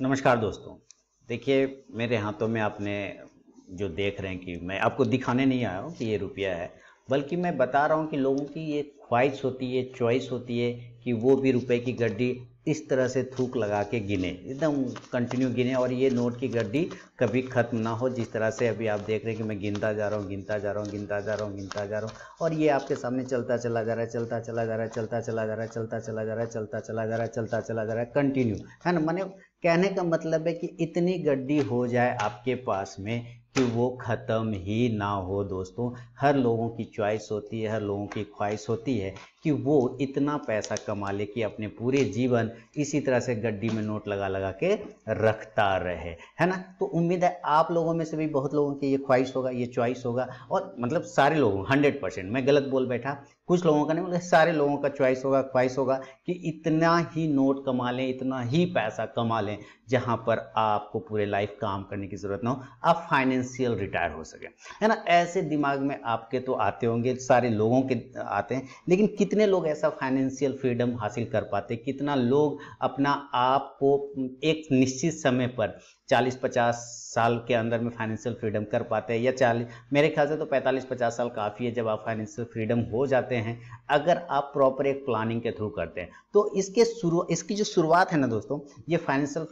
नमस्कार दोस्तों। देखिए, मेरे हाथों में आपने जो देख रहे हैं कि मैं आपको दिखाने नहीं आया हूँ कि ये रुपया है, बल्कि मैं बता रहा हूँ कि लोगों की ये ख्वाहिश होती है, चॉइस होती है कि वो भी रुपए की गड्डी इस तरह से थूक लगा के गिने, एकदम कंटिन्यू गिने और ये नोट की गड्डी कभी ख़त्म ना हो। जिस तरह से अभी आप देख रहे हैं कि मैं गिनता जा रहा हूँ, गिनता जा रहा हूँ, गिनता जा रहा हूँ, गिनता जा रहा हूँ और ये आपके सामने चलता चला जा रहा है, चलता चला जा रहा है, चलता चला जा रहा है, चलता चला जा रहा है, चलता चला जा रहा है, चलता चला जा रहा है, कंटिन्यू, है ना। माने कहने का मतलब है कि इतनी गड्डी हो जाए आपके पास में कि वो ख़त्म ही ना हो। दोस्तों, हर लोगों की चॉइस होती है, हर लोगों की ख्वाहिश होती है कि वो इतना पैसा कमा ले कि अपने पूरे जीवन इसी तरह से गड्डी में नोट लगा लगा के रखता रहे, है ना। तो उम्मीद है आप लोगों में से भी बहुत लोगों की ये ख्वाहिश होगा, ये चॉइस होगा और मतलब सारे लोगों 100%, मैं गलत बोल बैठा, कुछ लोगों का नहीं, मतलब सारे लोगों का चॉइस होगा, ख्वाहिश होगा कि इतना ही नोट कमा लें, इतना ही पैसा कमा लें जहां पर आपको पूरे लाइफ काम करने की जरूरत ना हो, आप फाइनेंशियल रिटायर हो सके, है ना। ऐसे दिमाग में आपके तो आते होंगे, सारे लोगों के आते हैं, लेकिन कितने लोग ऐसा फाइनेंशियल फ्रीडम हासिल कर पाते, कितना लोग अपना आप को एक निश्चित समय पर 40-50 साल के अंदर में फाइनेंशियल फ्रीडम कर पाते हैं, या 40, मेरे ख्याल से तो 45-50 साल काफ़ी है जब आप फाइनेंशियल फ्रीडम हो जाते हैं, अगर आप प्रॉपर एक प्लानिंग के थ्रू करते हैं। तो इसकी जो शुरुआत है ना दोस्तों, ये फाइनेंशियल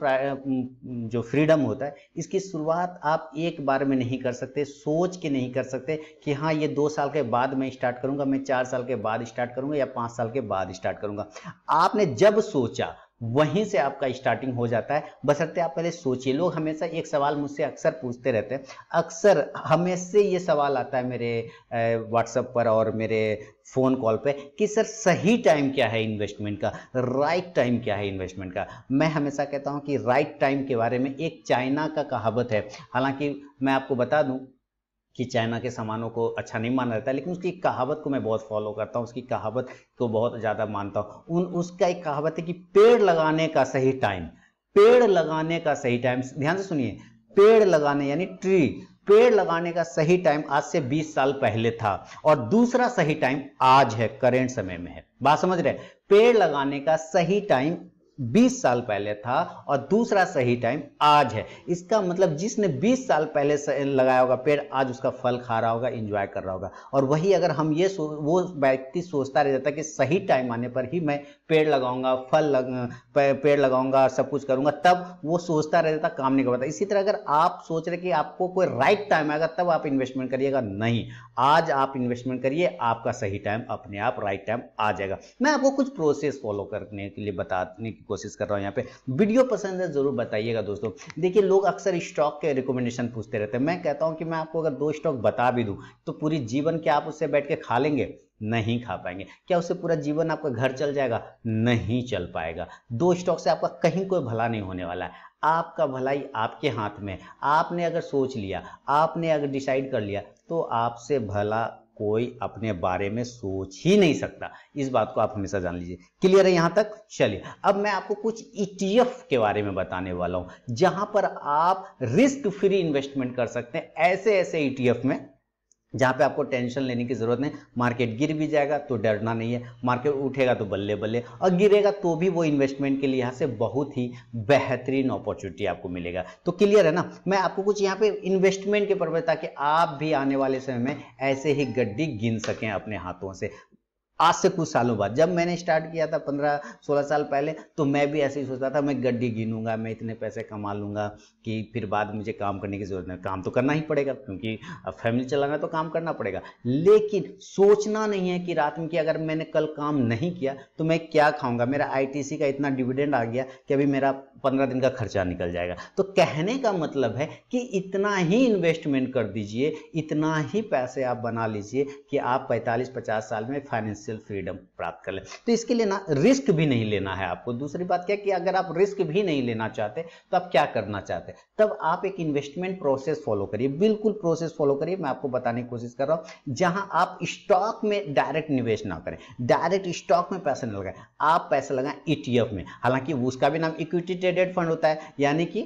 जो फ्रीडम होता है, इसकी शुरुआत आप एक बार में नहीं कर सकते, सोच के नहीं कर सकते कि हाँ ये 2 साल के बाद मैं स्टार्ट करूंगा, मैं 4 साल के बाद स्टार्ट करूंगा या 5 साल के बाद स्टार्ट करूंगा। आपने जब सोचा वहीं से आपका स्टार्टिंग हो जाता है, बशर्ते आप पहले सोचिए। लोग हमेशा एक सवाल मुझसे अक्सर पूछते रहते हैं, अक्सर हमेशा ये सवाल आता है मेरे व्हाट्सएप पर और मेरे फ़ोन कॉल पे कि सर सही टाइम क्या है इन्वेस्टमेंट का, राइट टाइम क्या है इन्वेस्टमेंट का। मैं हमेशा कहता हूं कि राइट टाइम के बारे में एक चाइना का कहावत है, हालांकि मैं आपको बता दूं कि चाइना के सामानों को अच्छा नहीं माना जाता है, लेकिन उसकी कहावत को मैं बहुत फॉलो करता हूँ, उसकी कहावत को बहुत ज़्यादा मानता हूँ। उसका एक कहावत है कि पेड़ लगाने का सही टाइम, पेड़ लगाने का सही टाइम, ध्यान से सुनिए, पेड़ लगाने यानी ट्री, पेड़ लगाने का सही टाइम आज से 20 साल पहले था और दूसरा सही टाइम आज है, करेंट समय में है। बात समझ रहे हैं? पेड़ लगाने का सही टाइम 20 साल पहले था और दूसरा सही टाइम आज है। इसका मतलब जिसने 20 साल पहले लगाया होगा पेड़, आज उसका फल खा रहा होगा, एंजॉय कर रहा होगा। और वही अगर हम वो व्यक्ति सोचता रह जाता कि सही टाइम आने पर ही मैं पेड़ लगाऊंगा, पेड़ लगाऊंगा, सब कुछ करूंगा, तब वो सोचता रह जाता, काम नहीं कर पाता। इसी तरह अगर आप सोच रहे कि आपको कोई राइट टाइम आएगा तब आप इन्वेस्टमेंट करिएगा, नहीं, आज आप इन्वेस्टमेंट करिए, आपका सही टाइम अपने आप राइट टाइम आ जाएगा। मैं आपको कुछ प्रोसेस फॉलो करने के लिए बताने की कोशिश कर रहा हूं। यहाँ पे वीडियो पसंद है जरूर बताइएगा दोस्तों। देखिए, लोग अक्सर स्टॉक के रिकमेंडेशन पूछते रहते हैं, मैं कहता हूं कि मैं आपको अगर 2 स्टॉक बता भी दूं तो पूरी जीवन क्या आप उससे बैठ के खा लेंगे? नहीं खा पाएंगे। क्या उससे पूरा जीवन आपका घर चल जाएगा? नहीं चल पाएगा। 2 स्टॉक से आपका कहीं कोई भला नहीं होने वाला है। आपका भलाई आपके हाथ में है। आपने अगर सोच लिया, आपने अगर डिसाइड कर लिया, तो आपसे भला कोई अपने बारे में सोच ही नहीं सकता। इस बात को आप हमेशा जान लीजिए। क्लियर है यहां तक? चलिए, अब मैं आपको कुछ ETF के बारे में बताने वाला हूं, जहां पर आप रिस्क फ्री इन्वेस्टमेंट कर सकते हैं। ऐसे ETF में जहां पे आपको टेंशन लेने की जरूरत नहीं, मार्केट गिर भी जाएगा तो डरना नहीं है, मार्केट उठेगा तो बल्ले बल्ले, और गिरेगा तो भी वो इन्वेस्टमेंट के लिए यहाँ से बहुत ही बेहतरीन अपॉर्चुनिटी आपको मिलेगा। तो क्लियर है ना? मैं आपको कुछ यहाँ पे इन्वेस्टमेंट के पर्पज, ताकि आप भी आने वाले समय में ऐसे ही गड्डी गिन सकें अपने हाथों से। आज से कुछ सालों बाद जब मैंने स्टार्ट किया था 15-16 साल पहले, तो मैं भी ऐसे ही सोचता था, मैं गड्डी गिनूंगा, मैं इतने पैसे कमा लूंगा कि फिर बाद मुझे काम करने की जरूरत नहीं। काम तो करना ही पड़ेगा क्योंकि अब फैमिली चलाना है तो काम करना पड़ेगा, लेकिन सोचना नहीं है कि रात में कि अगर मैंने कल काम नहीं किया तो मैं क्या खाऊंगा, मेरा ITC का इतना डिविडेंड आ गया कि अभी मेरा 15 दिन का खर्चा निकल जाएगा। तो कहने का मतलब है कि इतना ही इन्वेस्टमेंट कर दीजिए, इतना ही पैसे आप बना लीजिए कि आप 45-50 साल में फाइनेंशियल फ्रीडम प्राप्त कर ले। तो इसके लिए ना रिस्क भी नहीं लेना है आपको। दूसरी बात क्या कि अगर आप रिस्क भी नहीं लेना चाहते तो आप क्या करना चाहते हैं, तब आप एक इन्वेस्टमेंट प्रोसेस फॉलो करिए, बिल्कुल प्रोसेस फॉलो करिए। मैं आपको बताने की कोशिश कर रहा हूं, जहां आप स्टॉक में डायरेक्ट निवेश ना करें, डायरेक्ट स्टॉक में पैसे न लगाएं, आप पैसे लगाएं ETF में। हालांकि उसका भी नाम इक्विटी ट्रेडेड फंड होता है, यानी कि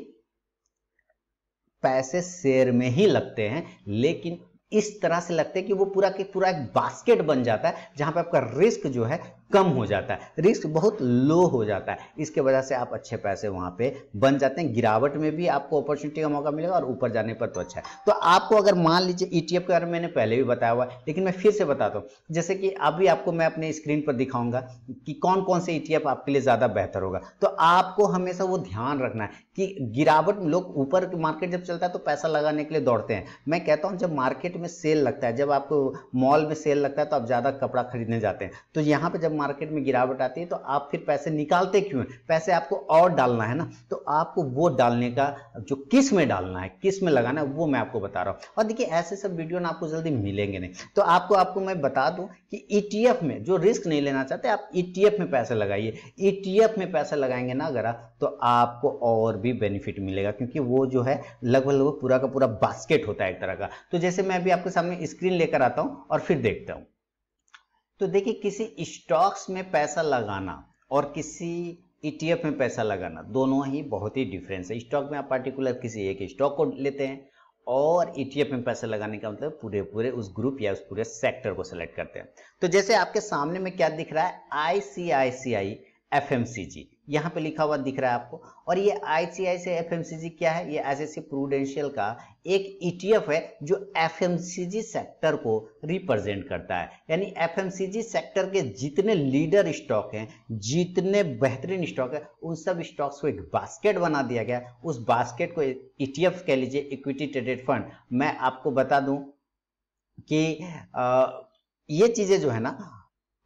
पैसे शेयर में ही लगते हैं, लेकिन इस तरह से लगते हैं कि वो पूरा के पूरा एक बास्केट बन जाता है, जहां पे आपका रिस्क जो है कम हो जाता है, रिस्क बहुत लो हो जाता है। इसके वजह से आप अच्छे पैसे वहां पे बन जाते हैं। गिरावट में भी आपको अपॉर्चुनिटी का मौका मिलेगा और ऊपर जाने पर तो अच्छा है। तो आपको अगर मान लीजिए ईटीएफ के बारे में मैंने पहले भी बताया हुआ है, लेकिन मैं फिर से बताता हूँ। जैसे कि अभी आपको मैं अपने स्क्रीन पर दिखाऊंगा कि कौन कौन से ईटीएफ आपके लिए ज्यादा बेहतर होगा। तो आपको हमेशा वो ध्यान रखना है कि गिरावट, लोग ऊपर मार्केट जब चलता है तो पैसा लगाने के लिए दौड़ते हैं। मैं कहता हूं जब मार्केट में सेल लगता है, जब आपको मॉल में सेल लगता है तो आप ज्यादा कपड़ा खरीदने जाते हैं। तो यहाँ पे जब मार्केट में गिरावट आती है तो आप फिर पैसे निकालते क्यों हैं? पैसे आपको और डालना है ना, तो आपको वो डालने का जो किस में डालना है, किस में लगाना है, वो मैं आपको बता रहा हूँ। और देखिए ऐसे सब वीडियो ना आपको जल्दी मिलेंगे नहीं। तो आपको मैं बता दूं कि ईटीएफ में जो रिस्क नहीं लेना चाहते आप ईटीएफ में पैसे लगाइए। ईटीएफ में पैसे लगाएंगे ना अगर आप, तो आपको और भी बेनिफिट मिलेगा, क्योंकि वो जो है लगभग पूरा का पूरा बास्केट होता है एक तरह का। तो जैसे मैं अभी आपके सामने स्क्रीन लेकर आता हूं और फिर देखता हूं। तो देखिए किसी स्टॉक्स में पैसा लगाना और किसी ईटीएफ में पैसा लगाना, दोनों ही बहुत ही डिफरेंस है। स्टॉक में आप पार्टिकुलर किसी एक स्टॉक को लेते हैं और ईटीएफ में पैसा लगाने का मतलब पूरे उस ग्रुप या उस पूरे सेक्टर को सेलेक्ट करते हैं। तो जैसे आपके सामने में क्या दिख रहा है, आईसीआईसीआई एफएमसीजी यहाँ पे लिखा हुआ दिख रहा है आपको। और ये आईसीआईसीआई एफएमसीजी क्या है? ये आईसीआईसी प्रूडेंशियल का एक ईटीएफ है जो एफएमसीजी सेक्टर को रिप्रेजेंट करता है। यानी एफएमसीजी सेक्टर के जितने लीडर स्टॉक हैं, जितने बेहतरीन स्टॉक है, उन सब स्टॉक्स को एक बास्केट बना दिया गया। उस बास्केट को ईटीएफ कह लीजिए, इक्विटी ट्रेडेड फंड। मैं आपको बता दूं कि ये चीजें जो है ना,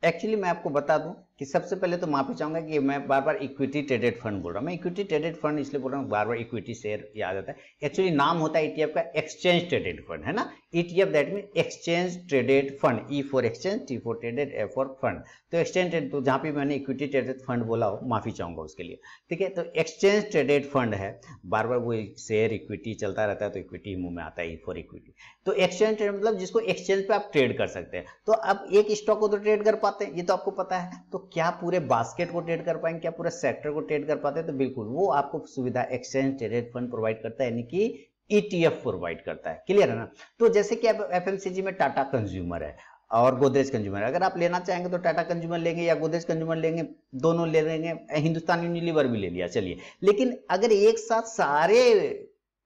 एक्चुअली मैं आपको बता दूं कि सबसे पहले तो माफी चाहूंगा कि मैं बार बार इक्विटी ट्रेडेड फंड बोल रहा हूं। मैं इक्विटी ट्रेडेड फंड इसलिए बोल रहा हूं, बार बार इक्विटी शेयर याद आता है। एक्चुअली नाम होता है ईटीएफ का एक्सचेंज ट्रेडेड फंड, है ना। ETF that mean exchange traded fund, E for exchange, T for traded, F for fund. तो एक्सचेंज ट्रेड, तो जहां पे मैंने इक्विटी ट्रेडेड फंड बोला हो माफी चाहूंगा उसके लिए, ठीक है। तो एक्सचेंज ट्रेडेड फंड है, बार बार वो शेयर इक्विटी चलता रहता है तो इक्विटी मुंह में आता है, ई फॉर इक्विटी। तो एक्सचेंज ट्रेड मतलब जिसको एक्सचेंज पे आप ट्रेड कर सकते हैं। तो अब एक स्टॉक को तो ट्रेड कर पाते हैं, ये तो आपको पता है। तो क्या पूरे बास्केट को ट्रेड कर पाएंगे, क्या पूरे सेक्टर को ट्रेड कर पाते हैं? तो बिल्कुल, वो आपको सुविधा एक्सचेंज ट्रेडेड फंड प्रोवाइड करता है, यानी कि ईटीएफ प्रोवाइड करता है। क्लियर है ना। तो जैसे कि अब एफएमसीजी में टाटा कंज्यूमर है और गोदरेज कंज्यूमर है। अगर आप लेना चाहेंगे तो टाटा कंज्यूमर लेंगे या गोदरेज कंज्यूमर लेंगे, दोनों ले लेंगे। हिंदुस्तान यूनिलीवर भी ले लिया, चलिए। लेकिन अगर एक साथ सारे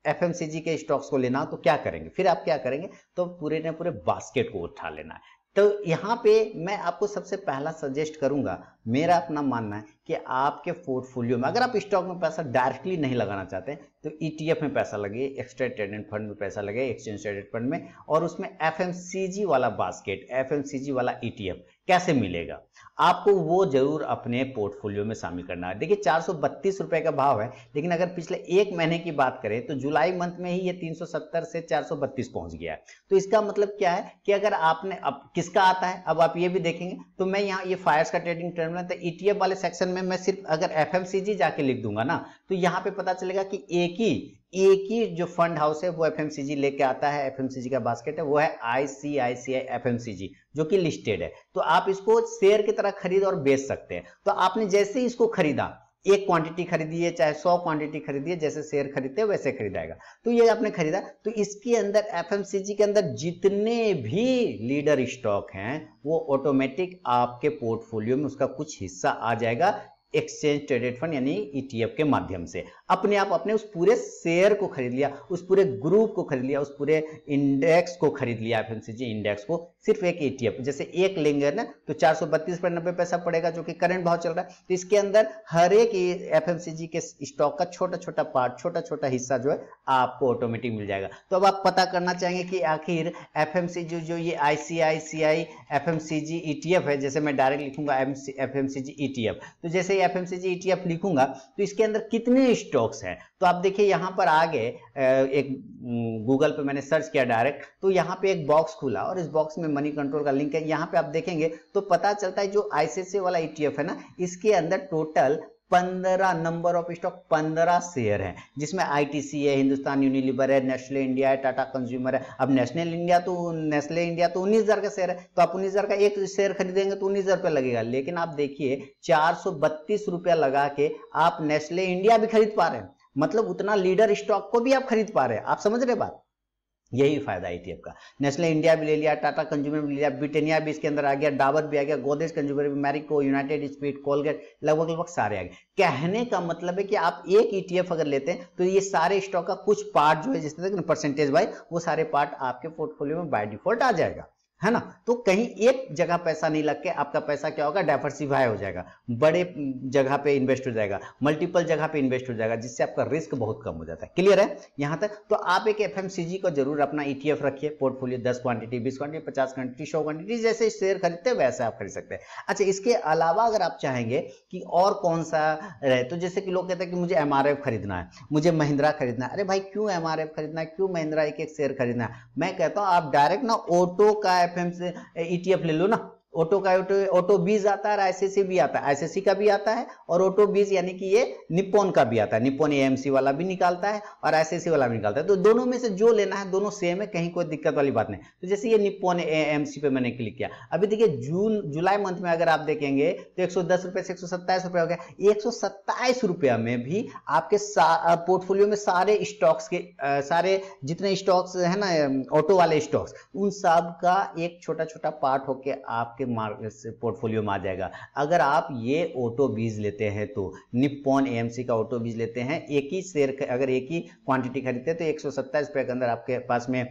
एफएमसीजी के स्टॉक्स को लेना तो क्या करेंगे? फिर आप क्या करेंगे? तो पूरे ने पूरे बास्केट को उठा लेना है। तो यहाँ पे मैं आपको सबसे पहला सजेस्ट करूंगा, मेरा अपना मानना है कि आपके पोर्टफोलियो में अगर आप स्टॉक में पैसा डायरेक्टली नहीं लगाना चाहते तो ईटीएफ में पैसा लगे, एक्सचेंज ट्रेडेड फंड में पैसा लगे, एक्सचेंज ट्रेडेड फंड में। और उसमें एफएमसीजी वाला बास्केट, एफएमसीजी वाला ईटीएफ कैसे मिलेगा? आपको वो जरूर अपने पोर्टफोलियो में शामिल करना है। देखिए 432 रुपए का भाव है, लेकिन अगर पिछले एक महीने की बात करें तो जुलाई मंथ में ही ये 370 से 432 पहुंच गया है। तो इसका मतलब क्या है कि अगर आपने, अब किसका आता है अब आप ये भी देखेंगे। तो मैं यहाँ ये फायर्स का ट्रेडिंग टर्मिनल, तो ईटीएफ वाले सेक्शन में मैं सिर्फ अगर एफएमसीजी जाके लिख दूंगा ना, तो यहाँ पे पता चलेगा कि एक ही जो फंड हाउस है वो एफएमसीजी लेके आता है। एफएमसीजी का बास्केट है वो है आईसीआईसीआई एफएमसीजी, जो कि लिस्टेड है। तो आप इसको शेयर की तरह खरीद और बेच सकते हैं। तो आपने जैसे ही इसको खरीदा, एक क्वांटिटी खरीदिए चाहे 100 क्वांटिटी खरीदिए, जैसे शेयर खरीदते हैं वैसे खरीदाएगा। तो ये आपने खरीदा, तो इसके अंदर एफएमसीजी के अंदर जितने भी लीडर स्टॉक हैं वो ऑटोमेटिक आपके पोर्टफोलियो में उसका कुछ हिस्सा आ जाएगा एक्सचेंज ट्रेडेड फंड यानी ईटीएफ के माध्यम से। अपने आप अपने उस पूरे शेयर को खरीद लिया, उस पूरे ग्रुप को खरीद लिया, उस पूरे इंडेक्स को खरीद लिया, एफएमसीजी इंडेक्स को, सिर्फ एक ईटीएफ। जैसे एक लेंगे ना तो 432.90 पड़ेगा, जो कि करंट भाव चल रहा है। तो इसके अंदर हर एक एफएमसीजी के स्टॉक का छोटा छोटा पार्ट, छोटा छोटा हिस्सा जो है आपको ऑटोमेटिक मिल जाएगा। तो अब आप पता करना चाहेंगे कि आखिर एफएमसीजी जो ये आईसीआईसीआई एफएमसीजी ईटीएफ है, जैसे मैं डायरेक्ट लिखूंगा एफएमसीजी ईटीएफ, तो जैसे एफएमसीजी ईटीएफ लिखूंगा तो इसके अंदर कितने स्टॉक्स हैं? तो आप देखिए यहाँ पर आगे एक गूगल पे मैंने सर्च किया डायरेक्ट, तो यहाँ पे एक बॉक्स खुला और इस बॉक्स में मनी कंट्रोल का लिंक है। यहाँ पे आप देखेंगे तो पता चलता है जो आईसीआईसीआई वाला ईटीएफ है ना, इसके अंदर total 15 number of stock 15 share हैं, जिसमें आईटीसी है, हिंदुस्तान यूनिलीवर है, नेस्ले इंडिया है, टाटा कंज्यूमर है। अब नेस्ले इंडिया तो 19,000 का शेयर है, तो आप 19,000 का एक शेयर खरीदेंगे तो 19,000 रुपया लगेगा। लेकिन आप देखिए 432 रुपया लगा के आप नेस्ले इंडिया भी खरीद पा रहे हैं, मतलब उतना लीडर स्टॉक को भी आप खरीद पा रहे हैं। आप समझ रहे बात? यही फायदा ईटीएफ का। नेस्ले इंडिया भी ले लिया, टाटा कंज्यूमर भी ले लिया, ब्रिटानिया भी इसके अंदर आ गया, डाबर भी आ गया, गोदरेज कंज्यूमर भी, मैरिको, यूनाइटेड स्पिरिट, कोलगेट, लगभग सारे आ गए। कहने का मतलब है कि आप एक ईटीएफ अगर लेते हैं तो ये सारे स्टॉक का कुछ पार्ट जो है जिस तरह परसेंटेज वाइज वो सारे पार्ट आपके पोर्टफोलियो में बाय डिफॉल्ट आ जाएगा, है ना। तो कहीं एक जगह पैसा नहीं लग के आपका पैसा क्या होगा, डाइवर्सिफाई हो जाएगा, बड़े जगह पे इन्वेस्ट हो जाएगा, मल्टीपल जगह पे इन्वेस्ट हो जाएगा, जिससे आपका रिस्क बहुत कम हो जाता है। क्लियर है यहां तक? तो आप एक एफएमसीजी को जरूर अपना ईटीएफ रखिए portfolio, 10 quantity, 20 quantity, 50 quantity, 100 quantity, जैसे शेयर खरीदते हैं वैसे आप खरीद सकते हैं। अच्छा, इसके अलावा अगर आप चाहेंगे कि और कौन सा रहे, तो जैसे कि लोग कहते हैं कि मुझे एमआरएफ खरीदना है, मुझे महिंद्रा खरीदना है। अरे भाई क्यों एमआरएफ खरीदना है, क्यों महिंद्रा एक एक शेयर खरीदना है? मैं कहता हूं आप डायरेक्ट ना ऑटो का एफएमसी ईटीएफ ले लो ना। ऑटो का ऑटो 20 आता है, आईसीसी भी आता है, आईसीसी का भी आता है, और ऑटो 20 यानी कि ये निप्पॉन का भी आता है, निप्पॉन एएमसी वाला भी निकालता है और आईसीसी वाला भी निकालता है। तो दोनों में से जो लेना है दोनों सेम है, कहीं कोई दिक्कत वाली बात नहीं। तो जैसे ये निप्पॉन एएमसी पे मैंने क्लिक किया, अभी देखिए जुलाई मंथ में अगर आप देखेंगे तो 110 रुपए से 127 रुपए हो गया। 127 रुपया में भी आपके पोर्टफोलियो में सारे स्टॉक्स के सारे जितने स्टॉक्स है ना ऑटो वाले स्टॉक्स, उन सब का एक छोटा छोटा पार्ट होके आपके पोर्टफोलियो में आ जाएगा। अगर आप ये ऑटो 20 लेते हैं तो निप्पॉन एएमसी का ऑटो 20 लेते हैं, एक ही शेयर अगर एक ही क्वांटिटी खरीदते हैं तो 127 रुपए के अंदर आपके पास में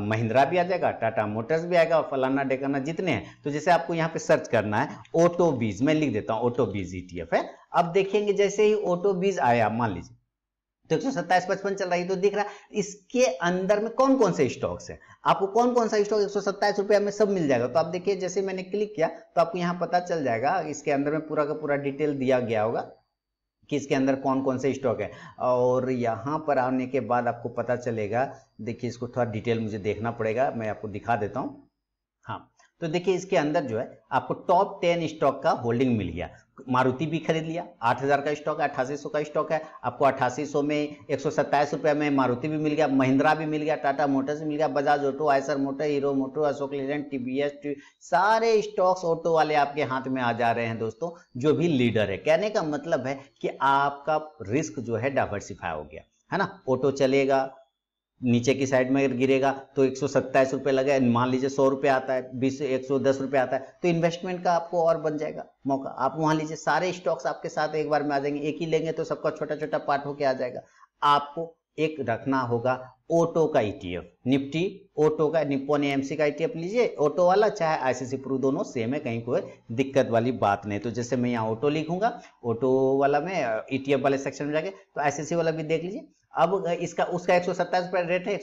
महिंद्रा भी आ जाएगा, टाटा मोटर्स भी आएगा, फलाना डेकाना जितने हैं। तो जैसे आपको यहाँ पे सर्च करना है ऑटो 20, मैं लिख देता हूँ ऑटो 20 ईटीएफ है। अब देखेंगे जैसे ही ऑटो 20 आया, मान लीजिए तो 127.55 चल रही है, तो दिख रहा है इसके अंदर में कौन कौन से स्टॉक्स हैं, आपको कौन कौन सा स्टॉक 127 रुपया में सब मिल जाएगा। तो आप देखिए जैसे मैंने क्लिक किया तो आपको यहाँ पता चल जाएगा, इसके अंदर में पूरा का पूरा डिटेल दिया गया होगा कि इसके अंदर कौन कौन से स्टॉक है। और यहाँ पर आने के बाद आपको पता चलेगा, देखिए इसको थोड़ा डिटेल मुझे देखना पड़ेगा, मैं आपको दिखा देता हूँ। हाँ, तो देखिए इसके अंदर जो है आपको टॉप 10 स्टॉक का होल्डिंग मिल गया। मारुति भी खरीद लिया, 8000 का स्टॉक है, 8800 का स्टॉक है, आपको 8800 में 127 रुपये में मारुति भी मिल गया, महिंद्रा भी मिल गया, टाटा मोटर्स भी मिल गया, Bajaj auto, Eicher motor, Hero motor, Ashok Leyland, TVS, सारे स्टॉक्स ऑटो वाले आपके हाथ में आ जा रहे हैं दोस्तों, जो भी लीडर है। कहने का मतलब है कि आपका रिस्क जो है डाइवर्सिफाई हो गया, है ना। ऑटो चलेगा, नीचे की साइड में गिरेगा तो 127 रुपये लगे, मान लीजिए 100 रुपये आता है, 20 110 रुपये आता है, तो इन्वेस्टमेंट का आपको और बन जाएगा मौका। आप वहां लीजिए, सारे स्टॉक्स आपके साथ एक बार में आ जाएंगे, एक ही लेंगे तो सबका छोटा छोटा पार्ट होके आ जाएगा। आपको एक रखना होगा ऑटो का ईटीएफ, निफ्टी ऑटो का, निप्पॉन एएमसी का ईटीएफ लीजिए ऑटो वाला, चाहे आईसीसी प्रू, दोनों सेम है, कहीं कोई दिक्कत वाली बात नहीं। तो जैसे मैं यहाँ ऑटो लिखूंगा, ऑटो वाला में ईटीएफ वाले सेक्शन में जाके तो आईसीसी वाला भी देख लीजिए। अब इसका उसका 127 रुपये रेट है,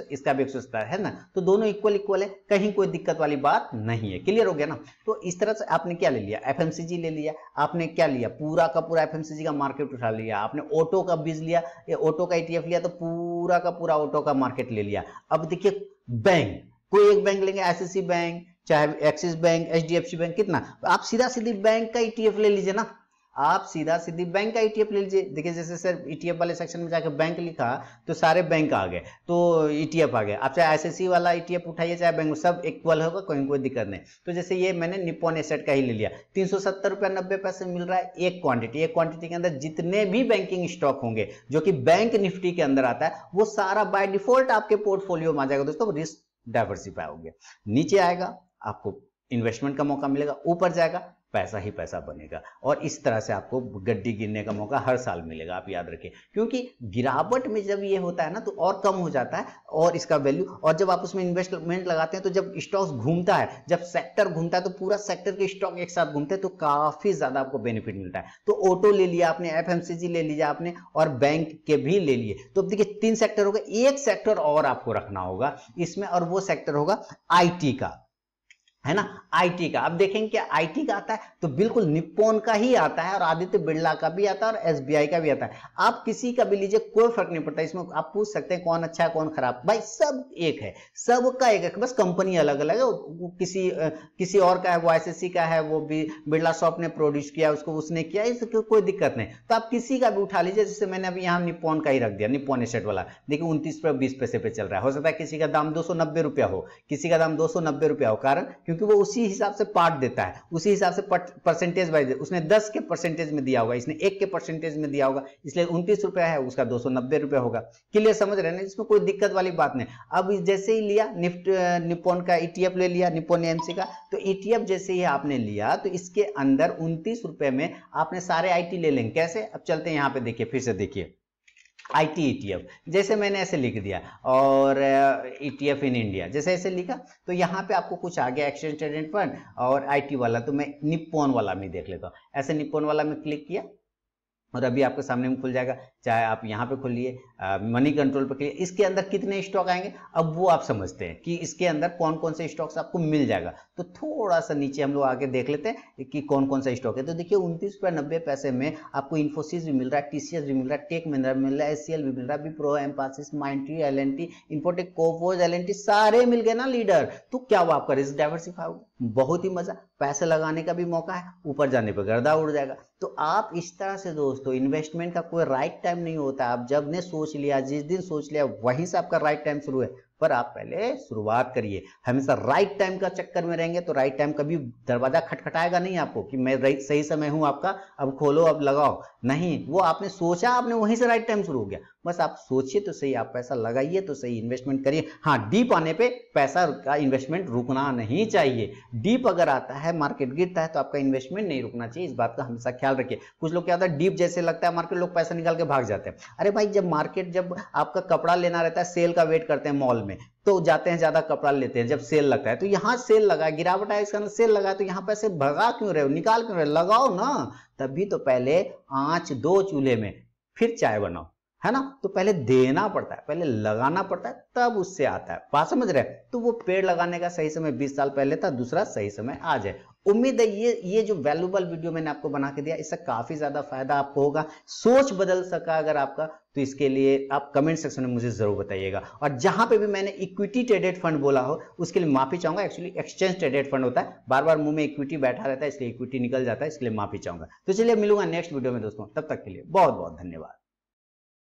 इसका भी 127 है ना, तो दोनों इक्वल है, कहीं कोई दिक्कत वाली बात नहीं है। क्लियर हो गया ना। तो इस तरह से आपने क्या ले लिया, एफएमसीजी ले लिया, आपने क्या लिया, पूरा का पूरा एफएमसीजी का मार्केट उठा लिया, आपने ऑटो का बीज लिया, ऑटो का ईटीएफ लिया, तो पूरा का पूरा ऑटो का मार्केट ले लिया। अब देखिए बैंक, कोई एक बैंक लेंगे, आईसीसी बैंक, चाहे एक्सिस बैंक, एचडीएफसी बैंक, कितना, आप सीधा सीधी बैंक का ईटीएफ ले लीजिए ना, आप सीधा सीधी बैंक का ईटीएफ ले लीजिए। देखिए जैसे सर ईटीएफ वाले सेक्शन में जाकर बैंक लिखा तो सारे बैंक आ गए, तो ईटीएफ आ गए। आप चाहे आईसीसी वाला ईटीएफ उठाइए, चाहे बैंक, सब इक्वल होगा, कोई दिक्कत नहीं। तो जैसे ये मैंने निप्पॉन एसेट का ही ले लिया, 370 रुपया 90 पैसे मिल रहा है एक क्वांटिटी। एक क्वांटिटी के अंदर जितने भी बैंकिंग स्टॉक होंगे जो कि बैंक निफ्टी के अंदर आता है, वो सारा बाय डिफॉल्ट आपके पोर्टफोलियो में आ जाएगा दोस्तों। रिस्क डाइवर्सिफाई हो गया, नीचे आएगा आपको इन्वेस्टमेंट का मौका मिलेगा, ऊपर जाएगा पैसा ही पैसा बनेगा, और इस तरह से आपको गड्डी गिरने का मौका हर साल मिलेगा, आप याद रखिए। क्योंकि गिरावट में जब ये होता है ना तो और कम हो जाता है और इसका वैल्यू, और जब आप उसमें इन्वेस्टमेंट लगाते हैं तो जब स्टॉक्स घूमता है, जब सेक्टर घूमता है, तो पूरा सेक्टर के स्टॉक एक साथ घूमते हैं, तो काफी ज्यादा आपको बेनिफिट मिलता है। तो ऑटो ले लिया आपने, एफएमसीजी ले लिया आपने, और बैंक के भी ले लिए। तो देखिए 3 सेक्टर हो गए, एक सेक्टर और आपको रखना होगा इसमें, और वो सेक्टर होगा आईटी का, है ना, आईटी का। अब देखेंगे क्या आईटी का आता है, तो बिल्कुल निप्पॉन का ही आता है, और आदित्य बिरला का भी आता है, और एसबीआई का भी आता है। आप किसी का भी लीजिए, कोई फर्क नहीं पड़ता इसमें। आप पूछ सकते हैं कौन अच्छा है कौन खराब, भाई सब एक है, सबका एक है, बस कंपनी अलग अलग है। वो किसी और का है, वो आईसीसी का है, वो भी बिरला सॉफ्ट ने प्रोड्यूस किया, उसको उसने किया, इसकी कोई दिक्कत नहीं। तो आप किसी का भी उठा लीजिए, जैसे मैंने अभी यहाँ निप्पॉन का ही रख दिया, निप्पॉन एसेट वाला। देखिए 29 रुपये 20 पैसे पे चल रहा है। हो सकता है किसी का दाम 290 रुपया हो, किसी का दाम 290 रुपया हो, कारण क्योंकि क्योंकि वो उसी हिसाब से पार्ट देता है, उसी हिसाब से परसेंटेज वाइज। उसने 10 के परसेंटेज में दिया होगा, इसने 1 के परसेंटेज में दिया होगा, इसलिए 29 रुपया है, उसका 290 रुपया होगा। क्लियर समझ रहे हैं ना, इसमें कोई दिक्कत वाली बात नहीं। अब जैसे ही लिया निप्पॉन का ETF ले लिया, निप्पॉन AMC का, तो ETF जैसे ही आपने लिया तो इसके अंदर 29 रुपए में आपने सारे IT ले लेंगे। कैसे? अब चलते हैं यहाँ पे, देखिए फिर से देखिए IT ETF, जैसे मैंने ऐसे लिख दिया, और ETF इन इंडिया जैसे ऐसे लिखा, तो यहाँ पे आपको कुछ आ गया एक्सचेंज ट्रेडेड फंड और IT वाला, तो मैं निप्पॉन वाला में देख लेता हूँ। ऐसे निप्पॉन वाला में क्लिक किया और अभी आपके सामने में खुल जाएगा, चाहे आप यहाँ पे खोलिए, मनी कंट्रोल पे क्लिक। इसके अंदर कितने स्टॉक आएंगे अब वो आप समझते हैं कि इसके अंदर कौन कौन से स्टॉक्स आपको मिल जाएगा। तो थोड़ा सा नीचे हम लोग आगे देख लेते हैं कि कौन कौन सा स्टॉक है। तो देखिए 29.90 में आपको इन्फोसिस भी मिल रहा है, TCS भी मिल रहा है, टेक महिंद्रा मिल रहा है, SCL भी मिल रहा है, Wipro, Mphasis, Mindtree, L&T, infotech, Coforge, L&T सारे मिल गए ना लीडर। तो क्या वो आपका रिस्क डाइवर्सिफाई होगा, बहुत ही मजा, पैसे लगाने का भी मौका है, ऊपर जाने पर गर्दा उड़ जाएगा। तो आप इस तरह से दोस्तों, इन्वेस्टमेंट का कोई राइट टाइम नहीं होता। आप जब ने सोच लिया, जिस दिन सोच लिया वहीं से आपका राइट टाइम शुरू है, पर आप पहले शुरुआत करिए। हमेशा राइट टाइम का चक्कर में रहेंगे तो राइट टाइम कभी दरवाजा खटखटाएगा नहीं आपको कि मैं सही समय हूं आपका, अब खोलो, अब लगाओ, नहीं। वो आपने सोचा, आपने वहीं से राइट टाइम शुरू हो गया। बस आप सोचिए तो सही, आप पैसा लगाइए तो सही, इन्वेस्टमेंट करिए। हाँ, डीप आने पे पैसा का इन्वेस्टमेंट रुकना नहीं चाहिए। डीप अगर आता है, मार्केट गिरता है, तो आपका इन्वेस्टमेंट नहीं रुकना चाहिए। इस बात का हमेशा ख्याल रखिए। कुछ लोग क्या होता है, डीप जैसे लगता है मार्केट, लोग पैसा निकाल के भाग जाते हैं। अरे भाई, जब मार्केट, जब आपका कपड़ा लेना रहता है, सेल का वेट करते हैं मॉल में, तो जाते हैं, ज्यादा कपड़ा लेते हैं, जब सेल लगता है तो यहाँ सेल लगा, गिरावट है, इसका सेल लगा, तो यहाँ पैसे भगा क्यों रहे हो, निकाल क्यों रहे हो, लगाओ ना। तभी तो पहले आंच दो चूल्हे में, फिर चाय बनाओ, है ना। तो पहले देना पड़ता है, पहले लगाना पड़ता है, तब उससे आता है। बात समझ रहे हैं? तो वो पेड़ लगाने का सही समय 20 साल पहले था, दूसरा सही समय आ जाए। उम्मीद है ये जो वैल्यूबल वीडियो मैंने आपको बना के दिया, इससे काफी ज्यादा फायदा आपको होगा, सोच बदल सका अगर आपका, तो इसके लिए आप कमेंट सेक्शन में मुझे जरूर बताइएगा। और जहां पे भी मैंने इक्विटी ट्रेडेड फंड बोला हो उसके लिए माफी चाहूंगा। एक्चुअली एक्सचेंज ट्रेडेड फंड होता है, बार बार मुंह में इक्विटी बैठा रहता है, इसलिए इक्विटी निकल जाता है, इसलिए माफी चाहूंगा। तो चलिए मिलूंगा नेक्स्ट वीडियो में दोस्तों, तब तक के लिए बहुत बहुत धन्यवाद।